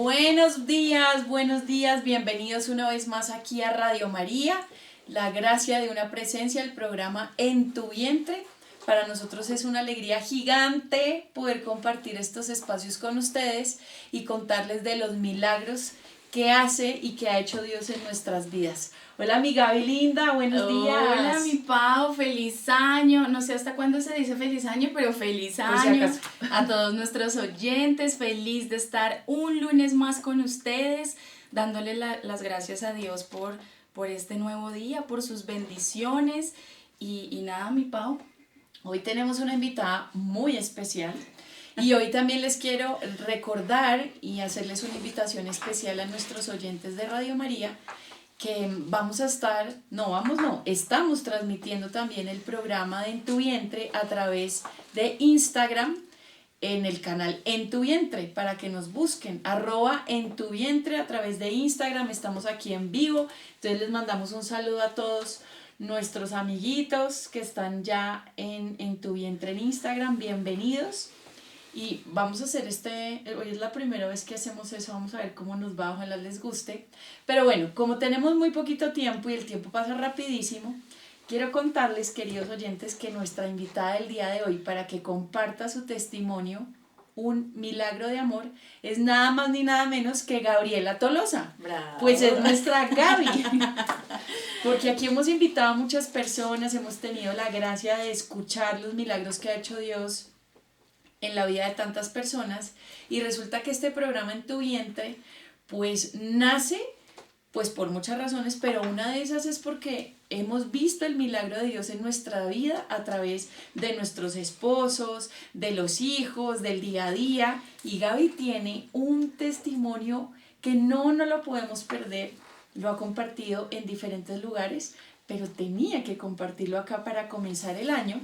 Buenos días, bienvenidos una vez más aquí a Radio María, la gracia de una presencia, el programa En tu vientre. Para nosotros es una alegría gigante poder compartir estos espacios con ustedes y contarles de los milagros que hace y que ha hecho Dios en nuestras vidas. Hola mi Gaby linda, buenos días. Hola mi Pau, feliz año. No sé hasta cuándo se dice feliz año, pero feliz año a todos nuestros oyentes. Feliz de estar un lunes más con ustedes, dándole las gracias a Dios por este nuevo día, por sus bendiciones. Y nada, mi Pau. Hoy tenemos una invitada muy especial. Y hoy también les quiero recordar y hacerles una invitación especial a nuestros oyentes de Radio María, que estamos transmitiendo también el programa de En tu vientre a través de Instagram en el canal En tu vientre, para que nos busquen, @entuvientre a través de Instagram. Estamos aquí en vivo, entonces les mandamos un saludo a todos nuestros amiguitos que están ya en tu vientre en Instagram, bienvenidos. Y vamos a hacer hoy es la primera vez que hacemos eso, vamos a ver cómo nos va, ojalá les guste. Pero bueno, como tenemos muy poquito tiempo y el tiempo pasa rapidísimo, quiero contarles, queridos oyentes, que nuestra invitada del día de hoy, para que comparta su testimonio, un milagro de amor, es nada más ni nada menos que Gabriela Tolosa. ¡Bravo! Pues es nuestra Gaby. Porque aquí hemos invitado a muchas personas, hemos tenido la gracia de escuchar los milagros que ha hecho Dios en la vida de tantas personas, y resulta que este programa En tu vientre pues nace pues por muchas razones, pero una de esas es porque hemos visto el milagro de Dios en nuestra vida a través de nuestros esposos, de los hijos, del día a día, y Gaby tiene un testimonio que no lo podemos perder. Lo ha compartido en diferentes lugares, pero tenía que compartirlo acá para comenzar el año,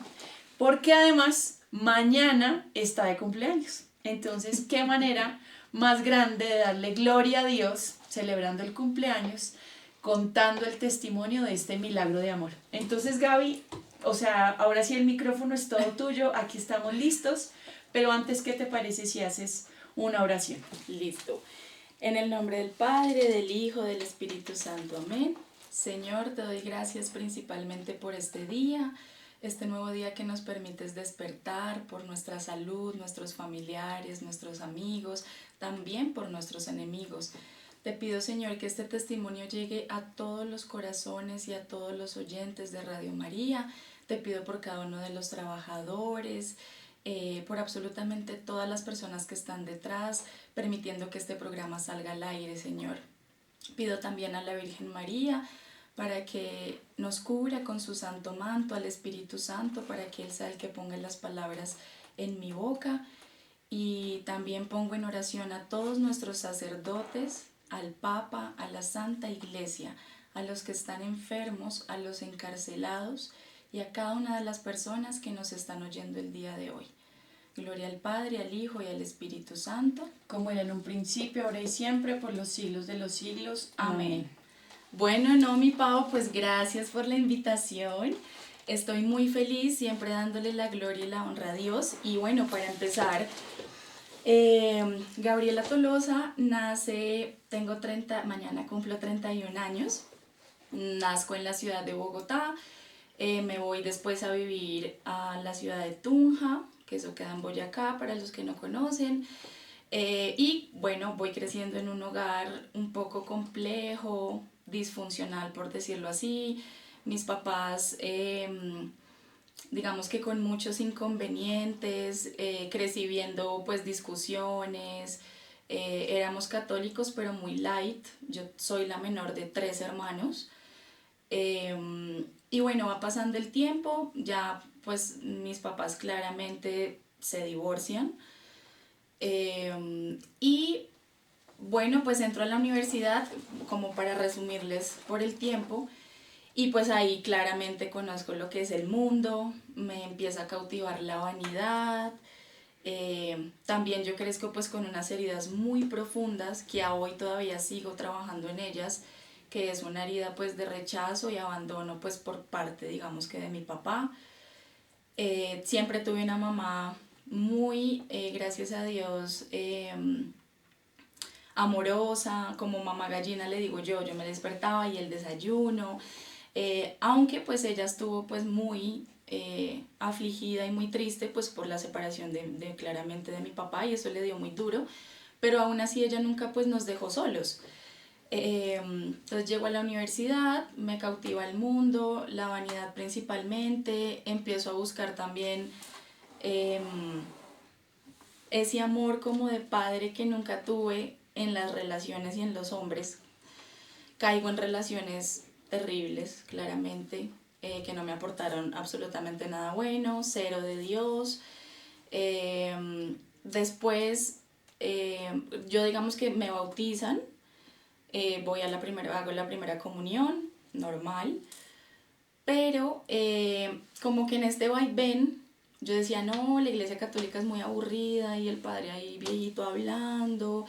porque además mañana está de cumpleaños. Entonces, qué manera más grande de darle gloria a Dios celebrando el cumpleaños, contando el testimonio de este milagro de amor. Entonces, Gaby, ahora sí el micrófono es todo tuyo, aquí estamos listos, pero antes, ¿qué te parece si haces una oración? Listo. En el nombre del Padre, del Hijo, del Espíritu Santo. Amén. Señor, te doy gracias principalmente por este día, este nuevo día que nos permites despertar, por nuestra salud, nuestros familiares, nuestros amigos, también por nuestros enemigos. Te pido, Señor, que este testimonio llegue a todos los corazones y a todos los oyentes de Radio María. Te pido por cada uno de los trabajadores, por absolutamente todas las personas que están detrás, permitiendo que este programa salga al aire, Señor. Pido también a la Virgen María para que nos cubra con su santo manto, al Espíritu Santo, para que Él sea el que ponga las palabras en mi boca. Y también pongo en oración a todos nuestros sacerdotes, al Papa, a la Santa Iglesia, a los que están enfermos, a los encarcelados y a cada una de las personas que nos están oyendo el día de hoy. Gloria al Padre, al Hijo y al Espíritu Santo, como era en un principio, ahora y siempre, por los siglos de los siglos. Amén. Bueno, no, mi Pau, pues gracias por la invitación. Estoy muy feliz, siempre dándole la gloria y la honra a Dios. Y bueno, para empezar, Gabriela Tolosa nace, mañana cumplo 31 años, nazco en la ciudad de Bogotá, me voy después a vivir a la ciudad de Tunja, que eso queda en Boyacá para los que no conocen, y bueno, voy creciendo en un hogar un poco complejo, disfuncional por decirlo así. Mis papás digamos que con muchos inconvenientes, crecí viendo pues discusiones, éramos católicos pero muy light, yo soy la menor de 3 hermanos, y bueno, va pasando el tiempo, ya pues mis papás claramente se divorcian, y bueno, pues entro a la universidad, como para resumirles por el tiempo, y pues ahí claramente conozco lo que es el mundo, me empieza a cautivar la vanidad. También yo crezco pues con unas heridas muy profundas que a hoy todavía sigo trabajando en ellas, que es una herida pues de rechazo y abandono pues por parte, digamos, que de mi papá. Siempre tuve una mamá muy, gracias a Dios, amorosa, como mamá gallina le digo yo me despertaba y el desayuno, aunque pues ella estuvo pues muy afligida y muy triste pues por la separación claramente de mi papá, y eso le dio muy duro, pero aún así ella nunca pues nos dejó solos. Entonces llego a la universidad, me cautiva el mundo, la vanidad principalmente, empiezo a buscar también ese amor como de padre que nunca tuve en las relaciones y en los hombres. Caigo en relaciones terribles, claramente, que no me aportaron absolutamente nada bueno, cero de Dios. Después, yo digamos que me bautizan, voy a hago la primera comunión, normal, pero como que en este vaivén yo decía, no, la iglesia católica es muy aburrida y el padre ahí viejito hablando.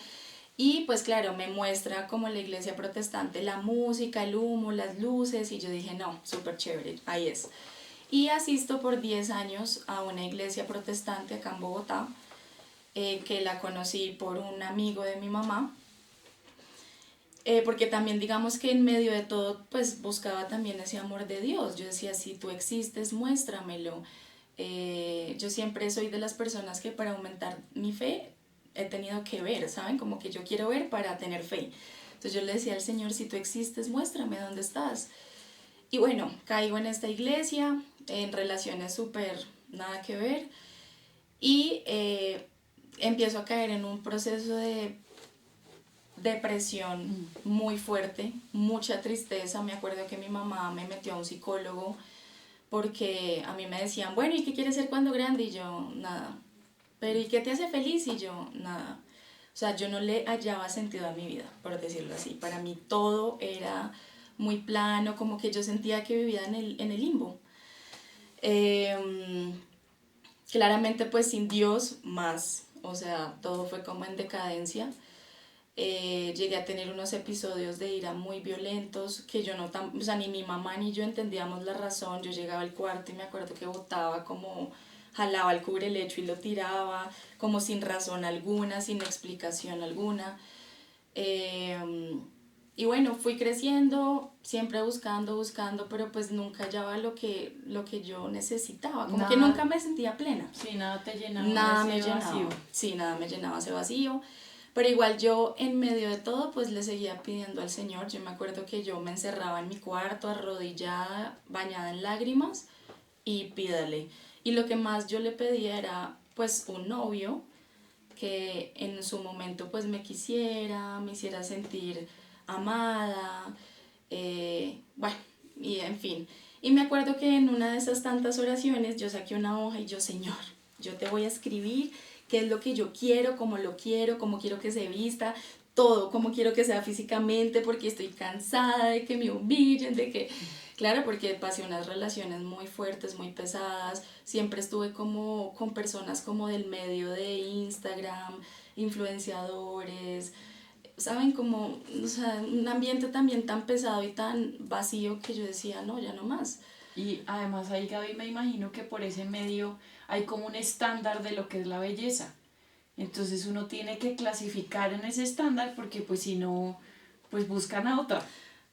Y pues claro, me muestra como la iglesia protestante, la música, el humo, las luces, y yo dije, no, súper chévere, ahí es. Y asisto por 10 años a una iglesia protestante acá en Bogotá, que la conocí por un amigo de mi mamá, porque también digamos que en medio de todo pues buscaba también ese amor de Dios. Yo decía, si tú existes, muéstramelo. Yo siempre soy de las personas que para aumentar mi fe he tenido que ver, ¿saben? Como que yo quiero ver para tener fe. Entonces yo le decía al Señor, si tú existes, muéstrame dónde estás. Y bueno, caigo en esta iglesia, en relaciones súper nada que ver, y empiezo a caer en un proceso de depresión muy fuerte, mucha tristeza. Me acuerdo que mi mamá me metió a un psicólogo porque a mí me decían, bueno, ¿y qué quieres ser cuando grande? Y yo, nada. Pero ¿y qué te hace feliz? Y yo, nada. O sea, yo no le hallaba sentido a mi vida, por decirlo así. Para mí todo era muy plano, como que yo sentía que vivía en el limbo. Claramente pues sin Dios más, o sea, todo fue como en decadencia. Llegué a tener unos episodios de ira muy violentos que yo no o sea, ni mi mamá ni yo entendíamos la razón. Yo llegaba al cuarto y me acuerdo que botaba como, jalaba el cubrelecho y lo tiraba, como sin razón alguna, sin explicación alguna. Y bueno, fui creciendo, siempre buscando, pero pues nunca hallaba lo que yo necesitaba, como que nunca me sentía plena. Sí, nada te llenaba. Nada me llenaba. Vacío. Sí, nada me llenaba ese vacío. Pero igual yo en medio de todo pues le seguía pidiendo al Señor. Yo me acuerdo que yo me encerraba en mi cuarto arrodillada, bañada en lágrimas, y pídale. Y lo que más yo le pedía era pues un novio que en su momento pues me quisiera, me hiciera sentir amada, bueno, y en fin. Y me acuerdo que en una de esas tantas oraciones yo saqué una hoja y yo, Señor, yo te voy a escribir qué es lo que yo quiero, cómo quiero que se vista, todo, cómo quiero que sea físicamente, porque estoy cansada de que me humillen, de que... Claro, porque pasé unas relaciones muy fuertes, muy pesadas, siempre estuve como con personas como del medio de Instagram, influenciadores, ¿saben? Como, o sea, un ambiente también tan pesado y tan vacío que yo decía, no, ya no más. Y además ahí, Gaby, me imagino que por ese medio hay como un estándar de lo que es la belleza. Entonces uno tiene que clasificar en ese estándar porque pues si no, pues buscan a otra.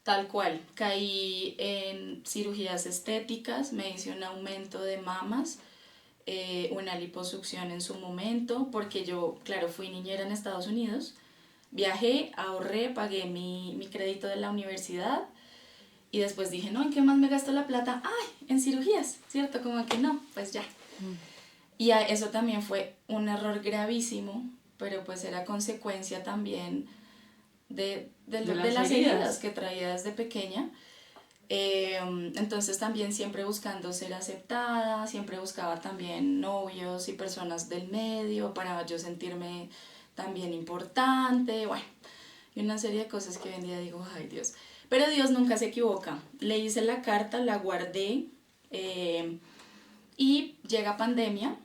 Tal cual, caí en cirugías estéticas, me hice un aumento de mamas, una liposucción en su momento, porque yo, claro, fui niñera en Estados Unidos, viajé, ahorré, pagué mi crédito de la universidad y después dije, no, ¿en qué más me gasto la plata? ¡Ay! En cirugías, ¿cierto? Como que no, pues ya. Y eso también fue un error gravísimo, pero pues era consecuencia también de las heridas que traía desde pequeña. Entonces también siempre buscando ser aceptada, siempre buscaba también novios y personas del medio para yo sentirme también importante, bueno, y una serie de cosas que hoy en día digo, ay Dios. Pero Dios nunca se equivoca. Le hice la carta, la guardé, y llega pandemia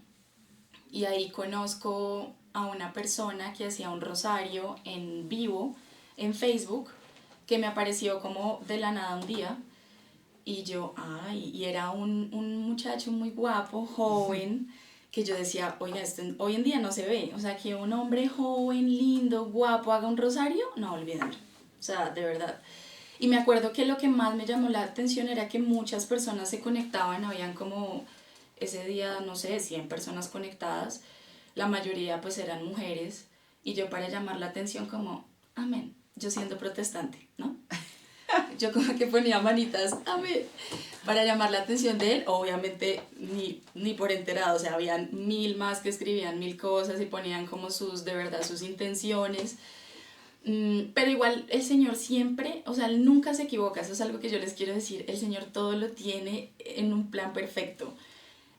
y ahí conozco a una persona que hacía un rosario en vivo en Facebook, que me apareció como de la nada un día. Y yo, ay, y era un muchacho muy guapo, joven, que yo decía, oiga, esto hoy en día no se ve, o sea, que un hombre joven, lindo, guapo haga un rosario, no, olvídenlo, o sea, de verdad. Y me acuerdo que lo que más me llamó la atención era que muchas personas se conectaban, habían como ese día, no sé, 100 personas conectadas, la mayoría pues eran mujeres, y yo para llamar la atención como, amén, yo siendo protestante, ¿no? Yo como que ponía manitas, amén, para llamar la atención de él, obviamente ni por enterado, o sea, habían 1000 más que escribían 1000 cosas y ponían como de verdad, sus intenciones. Pero igual el Señor siempre, o sea, Él nunca se equivoca, eso es algo que yo les quiero decir, el Señor todo lo tiene en un plan perfecto.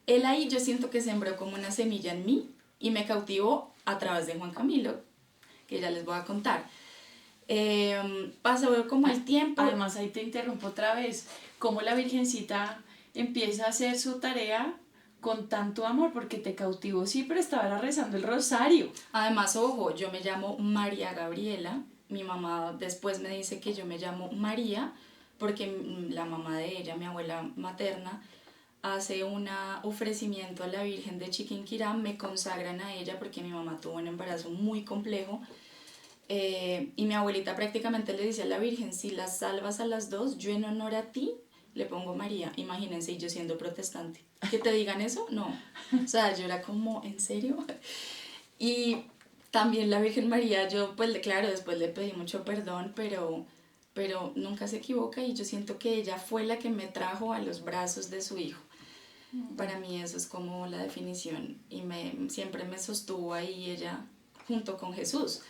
Él ahí yo siento que sembró como una semilla en mí y me cautivó a través de Juan Camilo, que ya les voy a contar. Pasó como el tiempo. Además, ahí te interrumpo otra vez, cómo la Virgencita empieza a hacer su tarea con tanto amor, porque te cautivó, sí, pero estaba rezando el rosario. Además, ojo, yo me llamo María Gabriela, mi mamá después me dice que yo me llamo María, porque la mamá de ella, mi abuela materna, hace un ofrecimiento a la Virgen de Chiquinquirá, me consagran a ella porque mi mamá tuvo un embarazo muy complejo. Y mi abuelita prácticamente le dice a la Virgen, si las salvas a las dos, yo en honor a ti le pongo María. Imagínense, y yo siendo protestante. ¿Que te digan eso? No. O sea, yo era como, ¿en serio? Y también la Virgen María, yo pues claro, después le pedí mucho perdón, pero nunca se equivoca y yo siento que ella fue la que me trajo a los brazos de su hijo. Para mí eso es como la definición y siempre me sostuvo ahí ella junto con Jesús.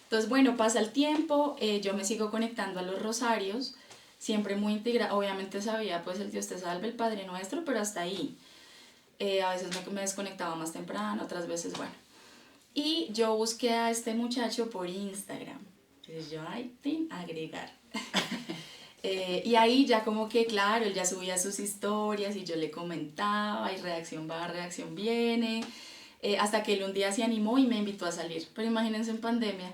Entonces, bueno, pasa el tiempo, yo me sigo conectando a los rosarios, siempre muy integrada, obviamente sabía pues el Dios te salve, el Padre Nuestro, pero hasta ahí. A veces me desconectaba más temprano, otras veces, bueno. Y yo busqué a este muchacho por Instagram. Entonces yo, ay, agregar. Y ahí ya como que, claro, él ya subía sus historias y yo le comentaba y reacción va, reacción viene. Hasta que él un día se animó y me invitó a salir. Pero imagínense en pandemia,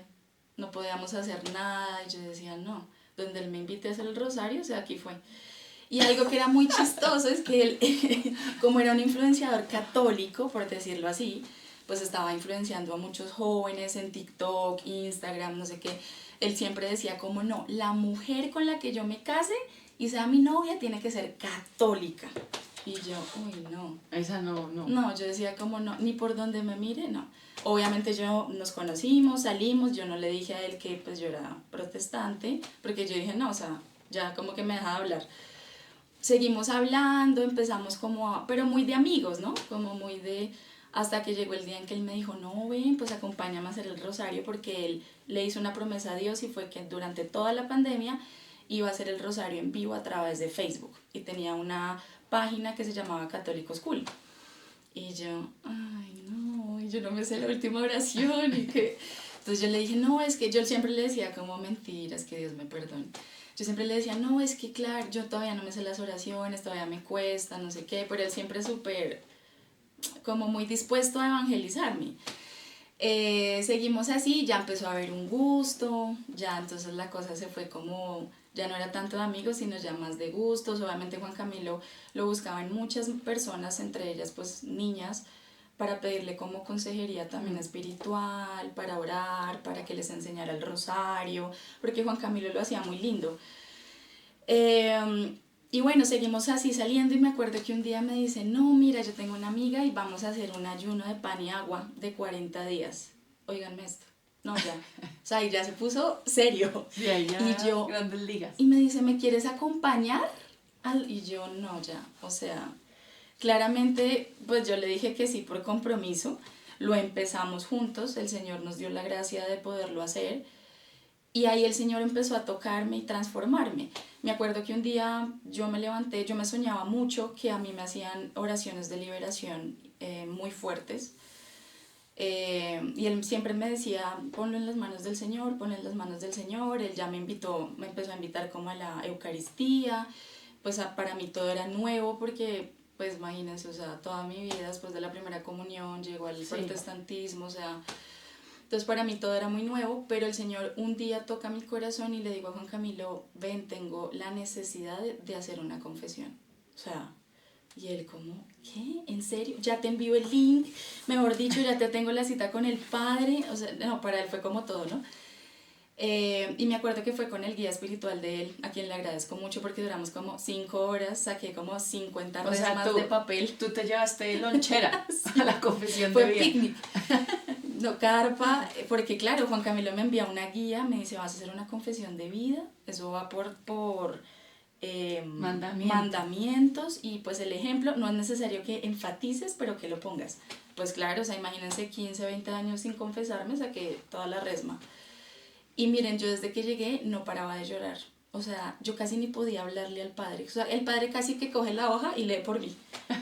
no podíamos hacer nada y yo decía, no, donde él me invite a hacer el rosario, o sea, aquí fue. Y algo que era muy chistoso es que él, como era un influenciador católico, por decirlo así, pues estaba influenciando a muchos jóvenes en TikTok, Instagram, no sé qué. Él siempre decía como no, la mujer con la que yo me case y sea mi novia tiene que ser católica. Y yo, uy, no. Esa no. No, yo decía como no, ni por donde me mire, no. Obviamente nos conocimos, salimos, yo no le dije a él que pues yo era protestante, porque yo dije no, o sea, ya como que me deja de hablar. Seguimos hablando, empezamos como, pero muy de amigos, ¿no? Como muy de, hasta que llegó el día en que él me dijo, no, ven, pues acompáñame a hacer el rosario, porque él le hizo una promesa a Dios y fue que durante toda la pandemia iba a hacer el rosario en vivo a través de Facebook y tenía una página que se llamaba Católicos Cool. Y yo, ay, no, y yo no me sé la última oración y que... Entonces yo le dije, no, es que yo siempre le decía como mentiras, que Dios me perdone. Yo siempre le decía, no, es que claro, yo todavía no me sé las oraciones, todavía me cuesta, no sé qué, pero él siempre súper, como muy dispuesto a evangelizarme. Seguimos así, ya empezó a haber un gusto, ya entonces la cosa se fue como, ya no era tanto de amigos, sino ya más de gustos. Obviamente Juan Camilo lo buscaban muchas personas, entre ellas pues niñas, para pedirle como consejería también espiritual, para orar, para que les enseñara el rosario, porque Juan Camilo lo hacía muy lindo. Y bueno, seguimos así saliendo y me acuerdo que un día me dice, no, mira, yo tengo una amiga y vamos a hacer un ayuno de pan y agua de 40 días. Óiganme esto. No, ya. O sea, y ya se puso serio. Sí, ahí ya y yo, grandes ligas. Y me dice, ¿me quieres acompañar? Y yo, no, ya. O sea, claramente, pues yo le dije que sí por compromiso. Lo empezamos juntos, el Señor nos dio la gracia de poderlo hacer. Y ahí el Señor empezó a tocarme y transformarme. Me acuerdo que un día yo me levanté, yo me soñaba mucho que a mí me hacían oraciones de liberación muy fuertes. Y él siempre me decía, ponlo en las manos del Señor, ponlo en las manos del Señor. Él ya me empezó a invitar como a la Eucaristía. Pues para mí todo era nuevo porque, pues imagínense, o sea, toda mi vida después de la primera comunión llegó al protestantismo, o sea... Entonces para mí todo era muy nuevo, pero el Señor un día toca mi corazón y le digo a Juan Camilo, ven, tengo la necesidad de hacer una confesión. O sea, Y él como, ¿qué? ¿En serio? Ya te envío el link, mejor dicho, ya te tengo la cita con el padre. O sea, no, para él fue como todo, ¿no? Y me acuerdo que fue con el guía espiritual de él, a quien le agradezco mucho porque duramos como 5 horas, saqué como 50 resmas de papel. Tú te llevaste lonchera a la confesión Fue de vida. picnic. No, carpa, porque claro, Juan Camilo me envía una guía, me dice, vas a hacer una confesión de vida, eso va por mandamientos, y pues el ejemplo, no es necesario que enfatices, pero que lo pongas. Pues claro, o sea, imagínense 15, 20 años sin confesarme, saqué toda la resma. Y miren, yo desde que llegué no paraba de llorar. O sea, yo casi ni podía hablarle al padre. O sea, el padre casi que coge la hoja y lee por mí.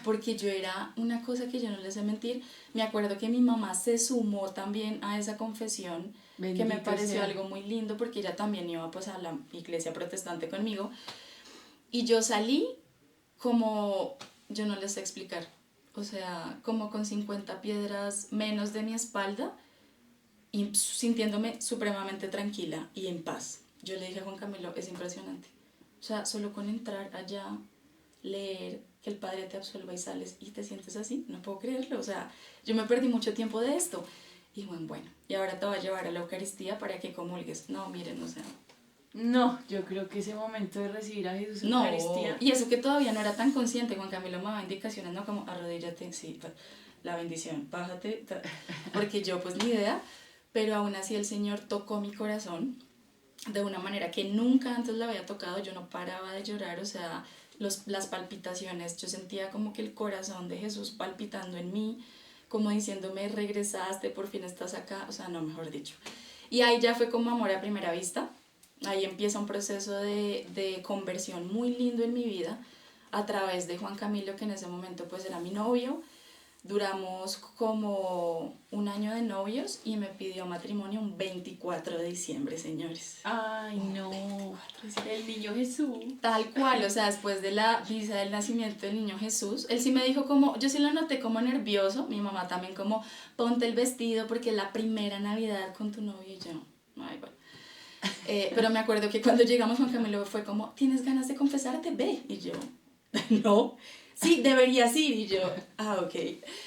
Porque yo era una cosa que yo no les sé mentir. Me acuerdo que mi mamá se sumó también a esa confesión, que me pareció algo muy lindo porque ella también iba pues a la iglesia protestante conmigo. Y yo salí como, yo no les sé explicar, o sea, como con 50 piedras menos de mi espalda y sintiéndome supremamente tranquila y en paz. Yo le dije a Juan Camilo, es impresionante. O sea, solo con entrar allá, leer, que el Padre te absuelva y sales y te sientes así, no puedo creerlo. O sea, yo me perdí mucho tiempo de esto. Y bueno, y ahora te voy a llevar a la Eucaristía para que comulgues. No, miren, o sea... No, yo creo que ese momento de recibir a Jesús en No, Eucaristía... y eso que todavía no era tan consciente. Juan Camilo me daba indicaciones, ¿no? Como arrodíllate, sí, la bendición, bájate, porque yo pues ni idea, pero aún así el Señor tocó mi corazón de una manera que nunca antes la había tocado. Yo no paraba de llorar, o sea, las palpitaciones, yo sentía como que el corazón de Jesús palpitando en mí, como diciéndome, regresaste, por fin estás acá, o sea, no, mejor dicho. Y ahí ya fue como amor a primera vista. Ahí empieza un proceso de conversión muy lindo en mi vida a través de Juan Camilo, que en ese momento pues era mi novio. Duramos como 1 año de novios y me pidió matrimonio un 24 de diciembre, señores. Ay, no, el niño Jesús. Tal cual, o sea, después de la visa del nacimiento del niño Jesús, él sí me dijo como, yo sí lo noté como nervioso, mi mamá también como, ponte el vestido porque es la primera Navidad con tu novio, y yo, ay, bueno. Pero me acuerdo que cuando llegamos Juan Camilo fue como, ¿tienes ganas de confesarte? Ve. Y yo, no, sí, deberías ir. Y yo, ok.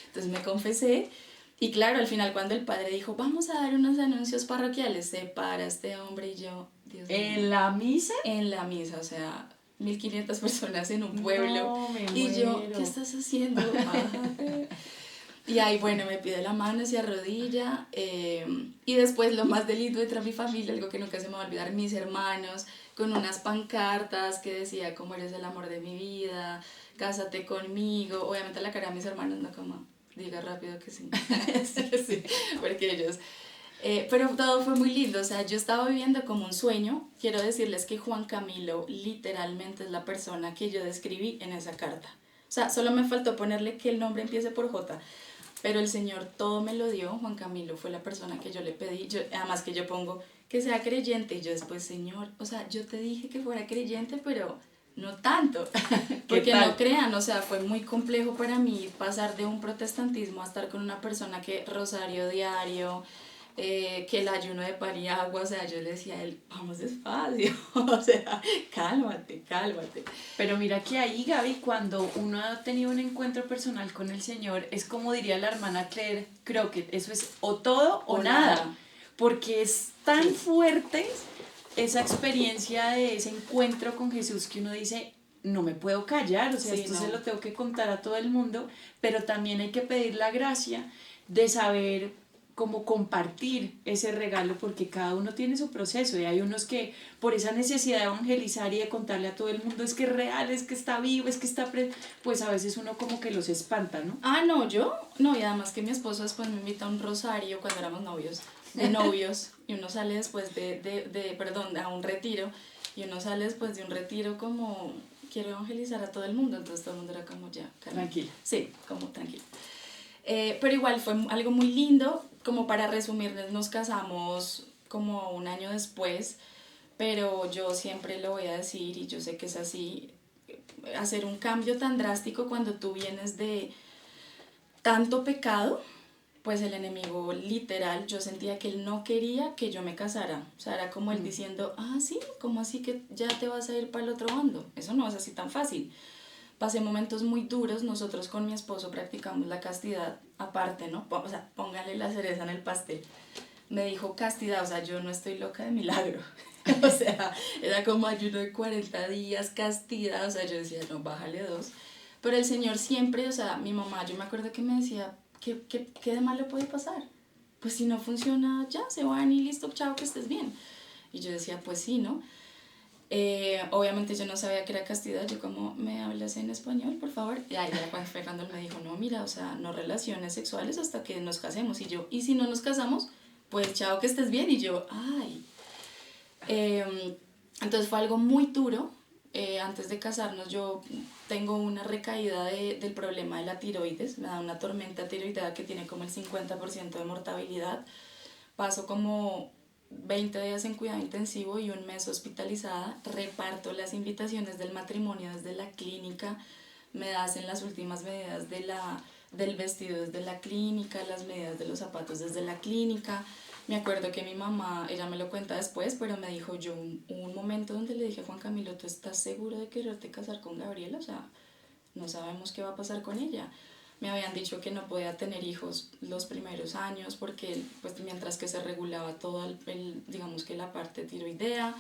Entonces me confesé. Y claro, al final cuando el padre dijo, vamos a dar unos anuncios parroquiales, se para este hombre y yo, Dios mío. ¿En la misa? En la misa, o sea, 1500 personas en un pueblo. No, me y yo, muero. ¿qué estás haciendo? Y ahí, bueno, me pide la mano, se arrodilla. Y después lo más delito entre mi familia, algo que nunca se me va a olvidar, mis hermanos, con unas pancartas que decía, como eres el amor de mi vida, cásate conmigo. Obviamente la cara de mis hermanos, no como, diga rápido que sí. Sí, porque ellos... pero todo fue muy lindo, o sea, yo estaba viviendo como un sueño. Quiero decirles que Juan Camilo literalmente es la persona que yo describí en esa carta. O sea, solo me faltó ponerle que el nombre empiece por J. Pero el Señor todo me lo dio. Juan Camilo fue la persona que yo le pedí. Además que yo pongo que sea creyente. Y yo después, Señor, o sea, yo te dije que fuera creyente, pero no tanto. Porque no crean, o sea, fue muy complejo para mí pasar de un protestantismo a estar con una persona que rosario diario, que el ayuno de pan y agua. O sea, yo le decía a él, vamos despacio, o sea, cálmate. Pero mira que ahí, Gaby, cuando uno ha tenido un encuentro personal con el Señor, es como diría la hermana Claire Crockett, eso es o todo o nada, porque es tan fuerte esa experiencia de ese encuentro con Jesús que uno dice, no me puedo callar, o sea, Sí, esto no. se lo tengo que contar a todo el mundo, pero también hay que pedir la gracia de saber cómo compartir ese regalo, porque cada uno tiene su proceso y hay unos que por esa necesidad de evangelizar y de contarle a todo el mundo es que es real, es que está vivo, es que está pues a veces uno como que los espanta, ¿no? Ah, no, yo, no, y además que mi esposo después me invita a un rosario cuando éramos novios, de novios, y uno sale después perdón, a un retiro, y uno sale después de un retiro como, quiero evangelizar a todo el mundo, entonces todo el mundo era como ya, tranquila. Sí, como tranquila. Pero igual fue algo muy lindo. Como para resumirles, nos casamos como 1 año después, pero yo siempre lo voy a decir y yo sé que es así, hacer un cambio tan drástico cuando tú vienes de tanto pecado, pues el enemigo literal, yo sentía que él no quería que yo me casara. O sea, era como él diciendo, sí, ¿cómo así que ya te vas a ir para el otro bando? Eso no es así tan fácil. pasé momentos muy duros. Nosotros con mi esposo practicamos la castidad aparte, ¿no? O sea, póngale la cereza en el pastel. Me dijo castidad, o sea, yo no estoy loca de milagro. O sea, era como ayuno de 40 días, castidad, o sea, yo decía, no, bájale 2. Pero el Señor siempre, o sea, mi mamá, yo me acuerdo que me decía, ¿qué de malo puede pasar? Pues si no funciona, ya, se van y listo, chao, que estés bien. Y yo decía, pues sí, ¿no? Obviamente yo no sabía que era castidad, yo como, ¿me hablas en español, por favor? Y ahí fue cuando él me dijo, no, mira, o sea, no relaciones sexuales hasta que nos casemos. Y yo, ¿y si no nos casamos? Pues chao, que estés bien. Y yo, ay. Entonces fue algo muy duro. Antes de casarnos yo tengo una recaída del problema de la tiroides, me da una tormenta tiroidea que tiene como el 50% de mortalidad. Paso como 20 días en cuidado intensivo y un mes hospitalizada. Reparto las invitaciones del matrimonio desde la clínica, me hacen las últimas medidas del vestido desde la clínica, las medidas de los zapatos desde la clínica. Me acuerdo que mi mamá, ella me lo cuenta después, pero me dijo, yo un momento donde le dije a Juan Camilo, ¿tú estás seguro de quererte casar con Gabriela? O sea, no sabemos qué va a pasar con ella. Me habían dicho que no podía tener hijos los primeros años porque pues mientras que se regulaba todo digamos que la parte tiroidea.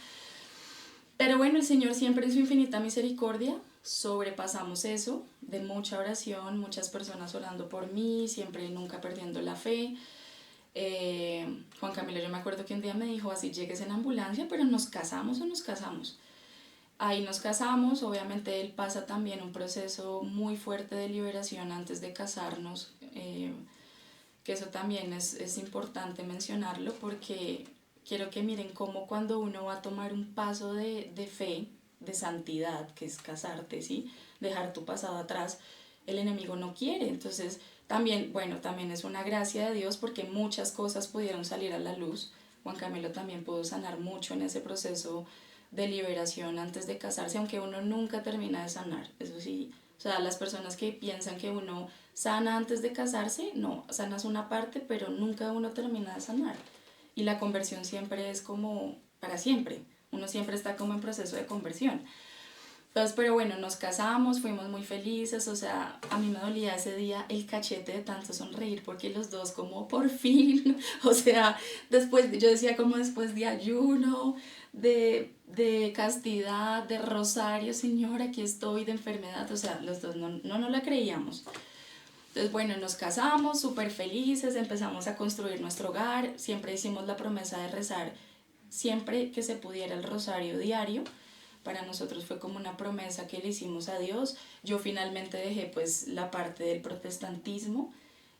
Pero bueno, el Señor siempre en su infinita misericordia sobrepasamos eso, de mucha oración, muchas personas orando por mí, siempre nunca perdiendo la fe. Juan Camilo, yo me acuerdo que un día me dijo, así llegues en ambulancia, pero ¿nos casamos o nos casamos? Ahí nos casamos. Obviamente él pasa también un proceso muy fuerte de liberación antes de casarnos, que eso también es importante mencionarlo porque quiero que miren cómo cuando uno va a tomar un paso de fe, de santidad, que es casarte, ¿sí? Dejar tu pasado atrás, el enemigo no quiere. Entonces también, bueno, también es una gracia de Dios porque muchas cosas pudieron salir a la luz. Juan Camilo también pudo sanar mucho en ese proceso de liberación antes de casarse, aunque uno nunca termina de sanar, eso sí. O sea, las personas que piensan que uno sana antes de casarse, no, sanas una parte, pero nunca uno termina de sanar. Y la conversión siempre es como para siempre, uno siempre está como en proceso de conversión. Entonces, pero bueno, nos casamos, fuimos muy felices, o sea, a mí me dolía ese día el cachete de tanto sonreír porque los dos como por fin, o sea, después, yo decía como después de ayuno, de castidad, de rosario, Señor, aquí estoy, de enfermedad, o sea, los dos no la creíamos. Entonces, bueno, nos casamos súper felices, empezamos a construir nuestro hogar, siempre hicimos la promesa de rezar siempre que se pudiera el rosario diario. Para nosotros fue como una promesa que le hicimos a Dios. Yo finalmente dejé pues la parte del protestantismo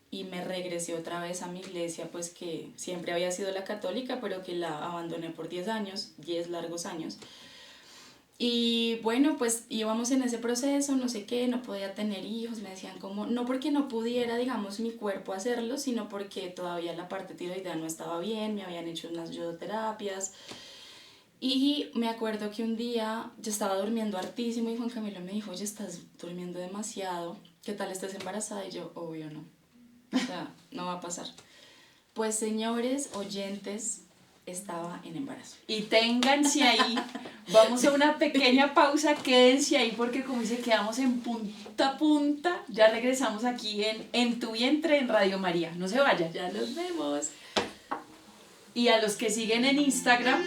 y me regresé otra vez a mi iglesia, pues que siempre había sido la católica, pero que la abandoné por 10 años, 10 largos años. Y bueno, pues íbamos en ese proceso, no sé qué, no podía tener hijos, me decían como, no porque no pudiera, digamos, mi cuerpo hacerlo, sino porque todavía la parte tiroidea no estaba bien, me habían hecho unas yodoterapias. Y me acuerdo que un día yo estaba durmiendo hartísimo y Juan Camilo me dijo, oye, estás durmiendo demasiado, ¿qué tal estás embarazada? Y yo, obvio no, o sea, no va a pasar. Pues señores oyentes, estaba en embarazo. Y ténganse ahí, vamos a una pequeña pausa, quédense ahí porque como dice, quedamos en punta a punta, ya regresamos aquí en Tu Vientre en Radio María, no se vayan. Ya nos vemos. Y a los que siguen en Instagram,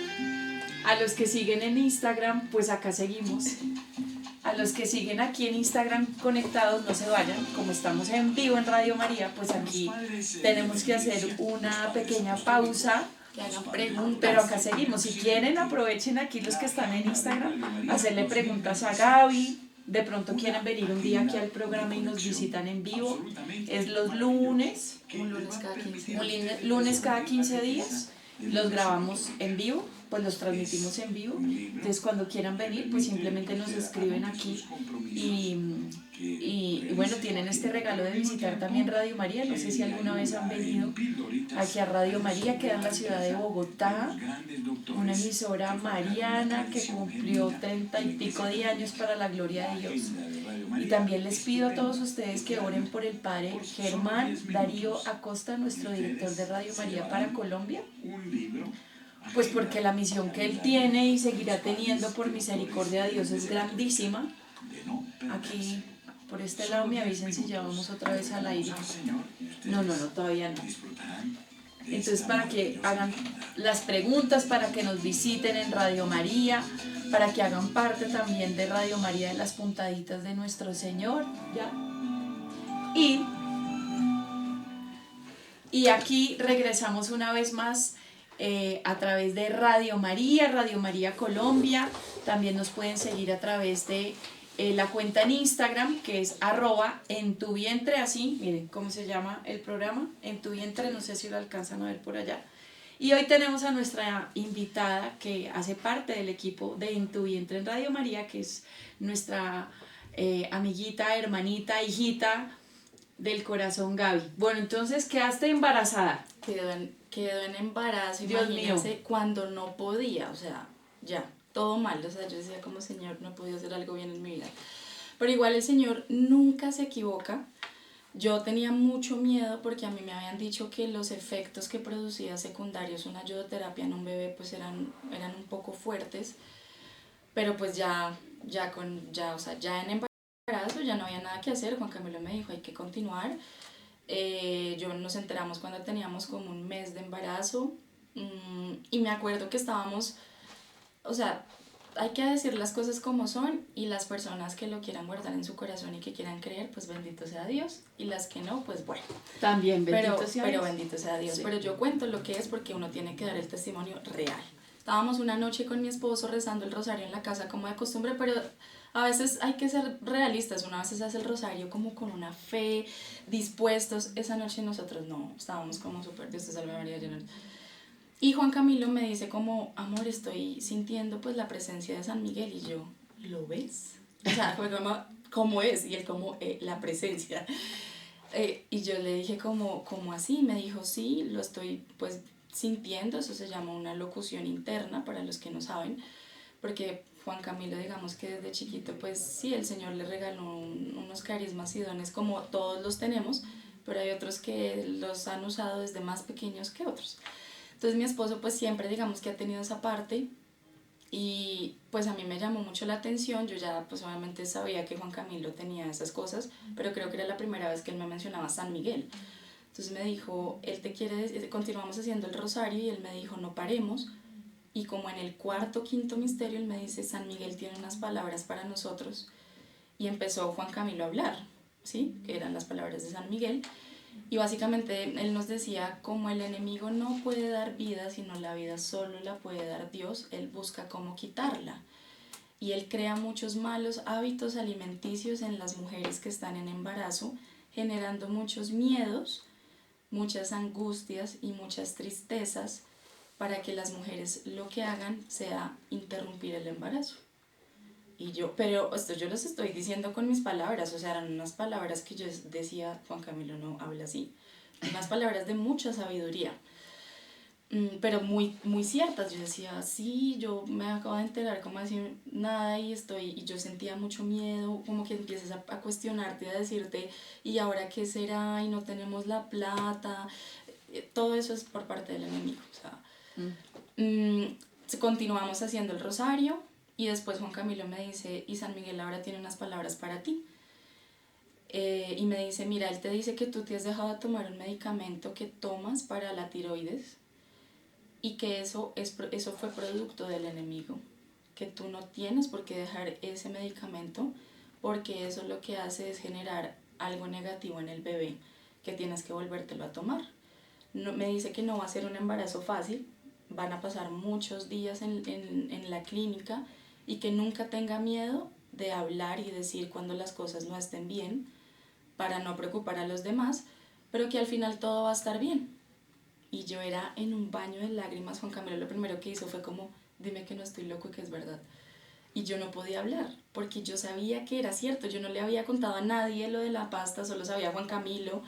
pues acá seguimos. A los que siguen aquí en Instagram conectados, no se vayan, como estamos en vivo en Radio María, pues aquí tenemos que hacer una pequeña pausa. Pero acá seguimos. Si quieren, aprovechen aquí los que están en Instagram, hacerle preguntas a Gaby. De pronto quieren venir un día aquí al programa y nos visitan en vivo. Es los lunes. Un lunes cada 15 días. Un lunes cada 15 días. Los grabamos en vivo, pues los transmitimos en vivo. Entonces cuando quieran venir, pues simplemente nos escriben aquí y bueno, tienen este regalo de visitar también Radio María. No sé si alguna vez han venido aquí a Radio María, queda en la ciudad de Bogotá, una emisora mariana que cumplió 30 y pico de años para la gloria de Dios. Y también les pido a todos ustedes que oren por el padre Germán Darío Acosta, nuestro director de Radio María para Colombia, pues porque la misión que él tiene y seguirá teniendo por misericordia de Dios es grandísima, aquí, por este lado me avisen si ya vamos otra vez al aire. No, todavía no. Entonces, para que hagan las preguntas, para que nos visiten en Radio María, para que hagan parte también de Radio María de las puntaditas de nuestro Señor, ¿ya? Y aquí regresamos una vez más a través de Radio María Colombia. También nos pueden seguir a través de la cuenta en Instagram, que es @entuvientre, así, miren cómo se llama el programa, En tu vientre, no sé si lo alcanzan a ver por allá. Y hoy tenemos a nuestra invitada que hace parte del equipo de En tu vientre en Radio María, que es nuestra amiguita, hermanita, hijita del corazón, Gaby. Bueno, entonces quedaste embarazada. Quedó en embarazo, Dios imagínense, mío. cuando no podía, o sea, ya, todo mal, o sea, yo decía como Señor, no he podido hacer algo bien en mi vida. Pero igual el Señor nunca se equivoca. Yo tenía mucho miedo porque a mí me habían dicho que los efectos que producía secundarios una yodoterapia en un bebé pues eran un poco fuertes, pero pues ya en embarazo ya no había nada que hacer. Juan Camilo me dijo, hay que continuar. Nos enteramos cuando teníamos como un mes de embarazo, y me acuerdo que estábamos, o sea, hay que decir las cosas como son, y las personas que lo quieran guardar en su corazón y que quieran creer, pues bendito sea Dios, y las que no, pues bueno. También bendito sea Dios. Pero bendito sea Dios. Sí. Pero yo cuento lo que es porque uno tiene que dar el testimonio real. Estábamos una noche con mi esposo rezando el rosario en la casa como de costumbre, pero a veces hay que ser realistas. Una vez hace el rosario como con una fe, dispuestos. Esa noche nosotros no, estábamos como súper, Dios te salve María, llena. Y Juan Camilo me dice como, amor, estoy sintiendo pues la presencia de San Miguel. Y yo, ¿lo ves? O sea, fue como, ¿cómo es? Y él como, la presencia. Y yo le dije como así. Me dijo, sí, lo estoy pues sintiendo. Eso se llama una locución interna, para los que no saben, porque Juan Camilo, digamos que desde chiquito, pues sí, el Señor le regaló unos carismas y dones como todos los tenemos, pero hay otros que los han usado desde más pequeños que otros. Entonces mi esposo pues siempre, digamos que ha tenido esa parte, y pues a mí me llamó mucho la atención. Yo ya pues obviamente sabía que Juan Camilo tenía esas cosas, pero creo que era la primera vez que él me mencionaba San Miguel. Entonces me dijo, él te quiere, continuamos haciendo el rosario, y él me dijo, no paremos. Y como en el cuarto, quinto misterio, él me dice, San Miguel tiene unas palabras para nosotros. Y empezó Juan Camilo a hablar, ¿sí? Que eran las palabras de San Miguel. Y básicamente él nos decía, como el enemigo no puede dar vida, sino la vida solo la puede dar Dios, él busca cómo quitarla. Y él crea muchos malos hábitos alimenticios en las mujeres que están en embarazo, generando muchos miedos, muchas angustias y muchas tristezas, para que las mujeres lo que hagan sea interrumpir el embarazo. Y yo, pero esto yo los estoy diciendo con mis palabras, o sea, eran unas palabras que yo decía, Juan Camilo no habla así, unas palabras de mucha sabiduría, pero muy, muy ciertas. Yo decía, sí, yo me acabo de enterar, como decir nada, y yo sentía mucho miedo, como que empiezas a cuestionarte, a decirte, ¿y ahora qué será? Y no tenemos la plata. Todo eso es por parte del enemigo, o sea. Continuamos haciendo el rosario, y después Juan Camilo me dice, y San Miguel ahora tiene unas palabras para ti. Y me dice, mira, él te dice que tú te has dejado de tomar un medicamento que tomas para la tiroides, y que eso fue producto del enemigo, que tú no tienes por qué dejar ese medicamento, porque eso lo que hace es generar algo negativo en el bebé, que tienes que volvértelo a tomar. No, me dice que no va a ser un embarazo fácil, van a pasar muchos días en la clínica, y que nunca tenga miedo de hablar y decir cuando las cosas no estén bien, para no preocupar a los demás, pero que al final todo va a estar bien. Y yo era en un baño de lágrimas. Juan Camilo lo primero que hizo fue como, dime que no estoy loco y que es verdad. Y yo no podía hablar, porque yo sabía que era cierto. Yo no le había contado a nadie lo de la pasta, solo sabía Juan Camilo.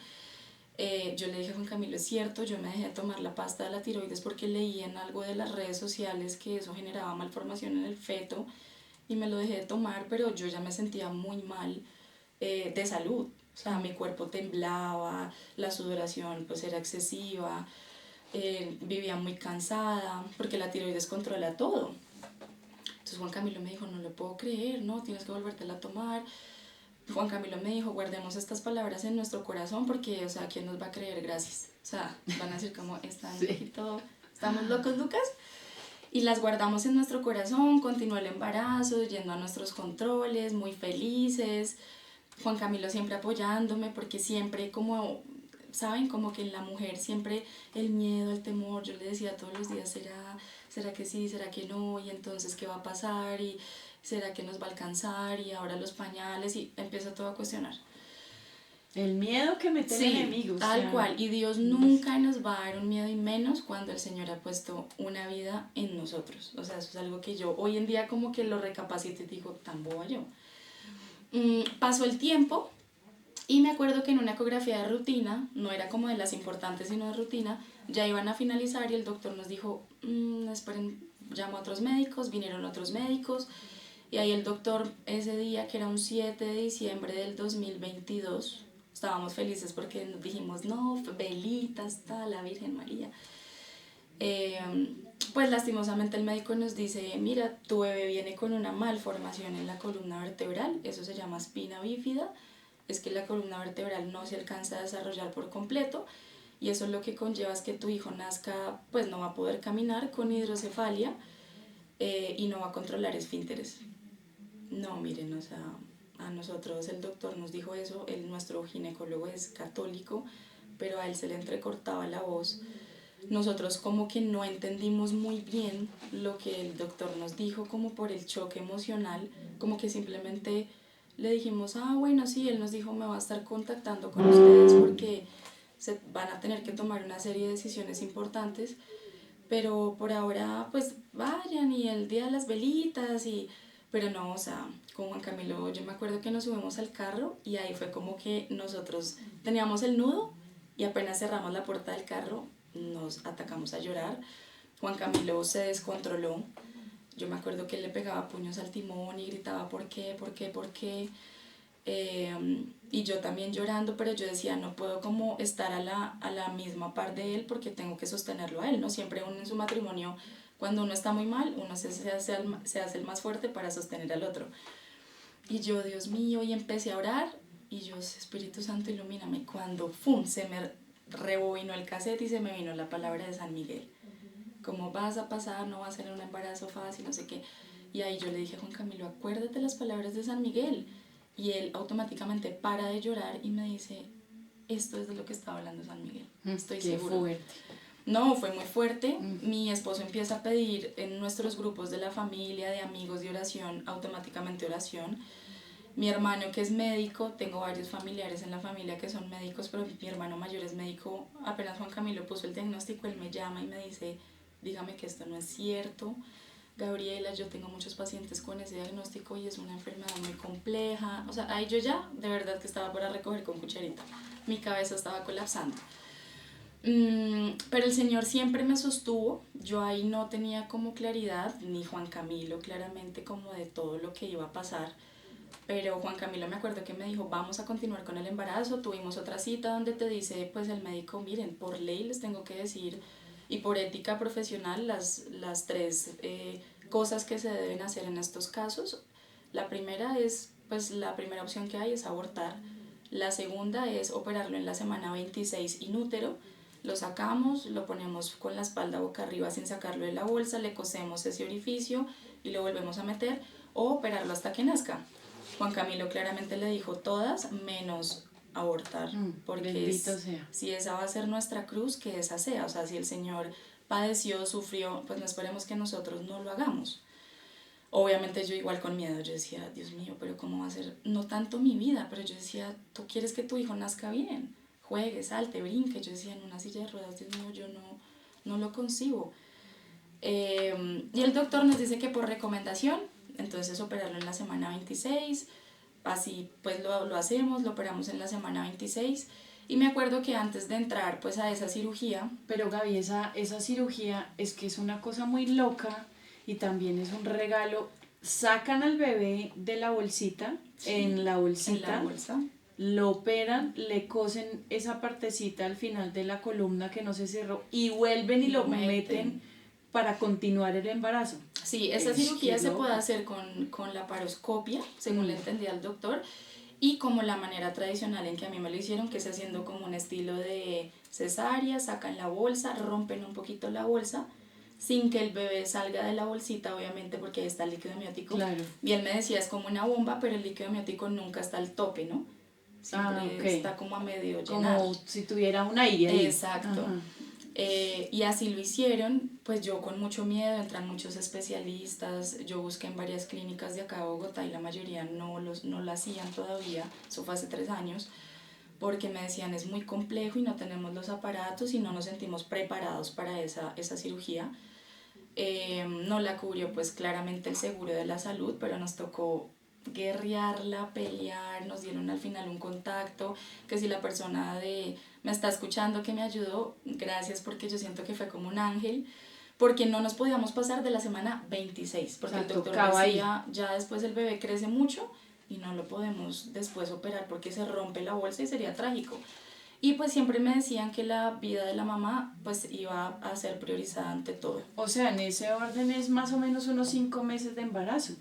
Yo le dije a Juan Camilo, es cierto, yo me dejé de tomar la pasta de la tiroides porque leí en algo de las redes sociales que eso generaba malformación en el feto, y me lo dejé de tomar, pero yo ya me sentía muy mal de salud. O sea, mi cuerpo temblaba, la sudoración pues era excesiva, vivía muy cansada, porque la tiroides controla todo. Entonces Juan Camilo me dijo, no lo puedo creer, no, tienes que volvértela a tomar. Juan Camilo me dijo, guardemos estas palabras en nuestro corazón porque, o sea, ¿quién nos va a creer? Gracias. O sea, van a decir como, están un poquito, estamos locos, Lucas. Y las guardamos en nuestro corazón, continuó el embarazo, yendo a nuestros controles, muy felices. Juan Camilo siempre apoyándome porque siempre como, ¿saben? Como que en la mujer siempre el miedo, el temor, yo le decía todos los días, ¿será que sí, será que no? Y entonces, ¿qué va a pasar? Y ¿será que nos va a alcanzar? Y ahora los pañales y empieza todo a cuestionar. El miedo que mete el enemigo. Tal cual. Y Dios nunca nos va a dar un miedo y menos cuando el Señor ha puesto una vida en nosotros. O sea, eso es algo que yo hoy en día como que lo recapacito y digo, tan boba yo. Pasó el tiempo y me acuerdo que en una ecografía de rutina, no era como de las importantes sino de rutina, ya iban a finalizar y el doctor nos dijo, esperen, llamo a otros médicos, vinieron otros médicos y ahí el doctor ese día, que era un 7 de diciembre del 2022, estábamos felices porque dijimos, no, velitas, está la Virgen María. Pues lastimosamente el médico nos dice, mira, tu bebé viene con una malformación en la columna vertebral, eso se llama espina bífida, es que la columna vertebral no se alcanza a desarrollar por completo y eso lo que conlleva es que tu hijo nazca, pues no va a poder caminar con hidrocefalia y no va a controlar esfínteres. No, miren, o sea, a nosotros el doctor nos dijo eso, nuestro ginecólogo es católico, pero a él se le entrecortaba la voz. Nosotros como que no entendimos muy bien lo que el doctor nos dijo, como por el choque emocional, como que simplemente le dijimos, bueno, sí, él nos dijo, me va a estar contactando con ustedes porque se van a tener que tomar una serie de decisiones importantes, pero por ahora pues vayan y el día de las velitas y... Pero no, o sea, con Juan Camilo yo me acuerdo que nos subimos al carro y ahí fue como que nosotros teníamos el nudo y apenas cerramos la puerta del carro nos atacamos a llorar. Juan Camilo se descontroló. Yo me acuerdo que él le pegaba puños al timón y gritaba ¿por qué? ¿Por qué? ¿Por qué? Y yo también llorando, pero yo decía, no puedo como estar a la misma par de él porque tengo que sostenerlo a él, ¿no? Siempre uno en su matrimonio, cuando uno está muy mal, uno se hace el más fuerte para sostener al otro. Y yo, Dios mío, y empecé a orar y yo, Espíritu Santo, ilumíname. Cuando, ¡fum!, se me rebobinó el cassette y se me vino la palabra de San Miguel. ¿Cómo vas a pasar? No va a ser un embarazo fácil, no sé qué. Y ahí yo le dije a Juan Camilo, acuérdate las palabras de San Miguel. Y él automáticamente para de llorar y me dice, esto es de lo que estaba hablando San Miguel. Estoy segura. Fuerte. No, fue muy fuerte. Mi esposo empieza a pedir en nuestros grupos de la familia, de amigos de oración, automáticamente oración. Mi hermano, que es médico, tengo varios familiares en la familia que son médicos, pero mi hermano mayor es médico. Apenas Juan Camilo puso el diagnóstico, él me llama y me dice, dígame que esto no es cierto. Gabriela, yo tengo muchos pacientes con ese diagnóstico y es una enfermedad muy compleja. O sea, ahí yo ya, de verdad que estaba para recoger con cucharita. Mi cabeza estaba colapsando. Pero el Señor siempre me sostuvo. Yo ahí no tenía como claridad, ni Juan Camilo claramente como de todo lo que iba a pasar. Pero Juan Camilo me acuerdo que me dijo, vamos a continuar con el embarazo. Tuvimos otra cita donde te dice, pues el médico, miren, por ley les tengo que decir, y por ética profesional, las tres cosas que se deben hacer en estos casos. La primera es, pues la primera opción que hay es abortar. La segunda es operarlo en la semana 26 inútero. Lo sacamos, lo ponemos con la espalda boca arriba sin sacarlo de la bolsa, le cosemos ese orificio y lo volvemos a meter, o operarlo hasta que nazca. Juan Camilo claramente le dijo todas menos abortar, porque si esa va a ser nuestra cruz, que esa sea. O sea, si el Señor padeció, sufrió, pues no esperemos que nosotros no lo hagamos. Obviamente yo igual con miedo, yo decía, Dios mío, pero ¿cómo va a ser? No tanto mi vida, pero yo decía, tú quieres que tu hijo nazca bien, juegue, salte, brinque. Yo decía, en una silla de ruedas, Dios mío, yo no lo concibo. Y el doctor nos dice que por recomendación, entonces operarlo en la semana 26, así pues lo hacemos, lo operamos en la semana 26. Y me acuerdo que antes de entrar pues a esa cirugía... Pero Gaby, esa cirugía es que es una cosa muy loca y también es un regalo. Sacan al bebé de la bolsita, sí, en la bolsita, lo operan, le cosen esa partecita al final de la columna que no se cerró y vuelven y lo meten para continuar el embarazo. Sí, esa cirugía se puede hacer con laparoscopia, según le entendía el doctor. y como la manera tradicional en que a mí me lo hicieron, que es haciendo como un estilo de cesárea, sacan la bolsa, rompen un poquito la bolsa, sin que el bebé salga de la bolsita, obviamente, porque ahí está el líquido amniótico. Claro. Y él me decía, es como una bomba, pero el líquido amniótico nunca está al tope, ¿no? Siempre está como a medio llenar. Como si tuviera un aire ahí. Exacto. Y así lo hicieron, pues yo con mucho miedo, entran muchos especialistas, yo busqué en varias clínicas de acá de Bogotá y la mayoría no lo hacían todavía, eso fue hace 3 años, porque me decían es muy complejo y no tenemos los aparatos y no nos sentimos preparados para esa cirugía. No la cubrió pues claramente el seguro de la salud, pero nos tocó guerrearla, pelear, nos dieron al final un contacto, que si la persona me está escuchando que me ayudó, gracias, porque yo siento que fue como un ángel, porque no nos podíamos pasar de la semana 26, porque el doctor decía, ya después el bebé crece mucho y no lo podemos después operar porque se rompe la bolsa y sería trágico. Y pues siempre me decían que la vida de la mamá pues iba a ser priorizada ante todo. O sea, en ese orden es más o menos unos 5 meses de embarazo.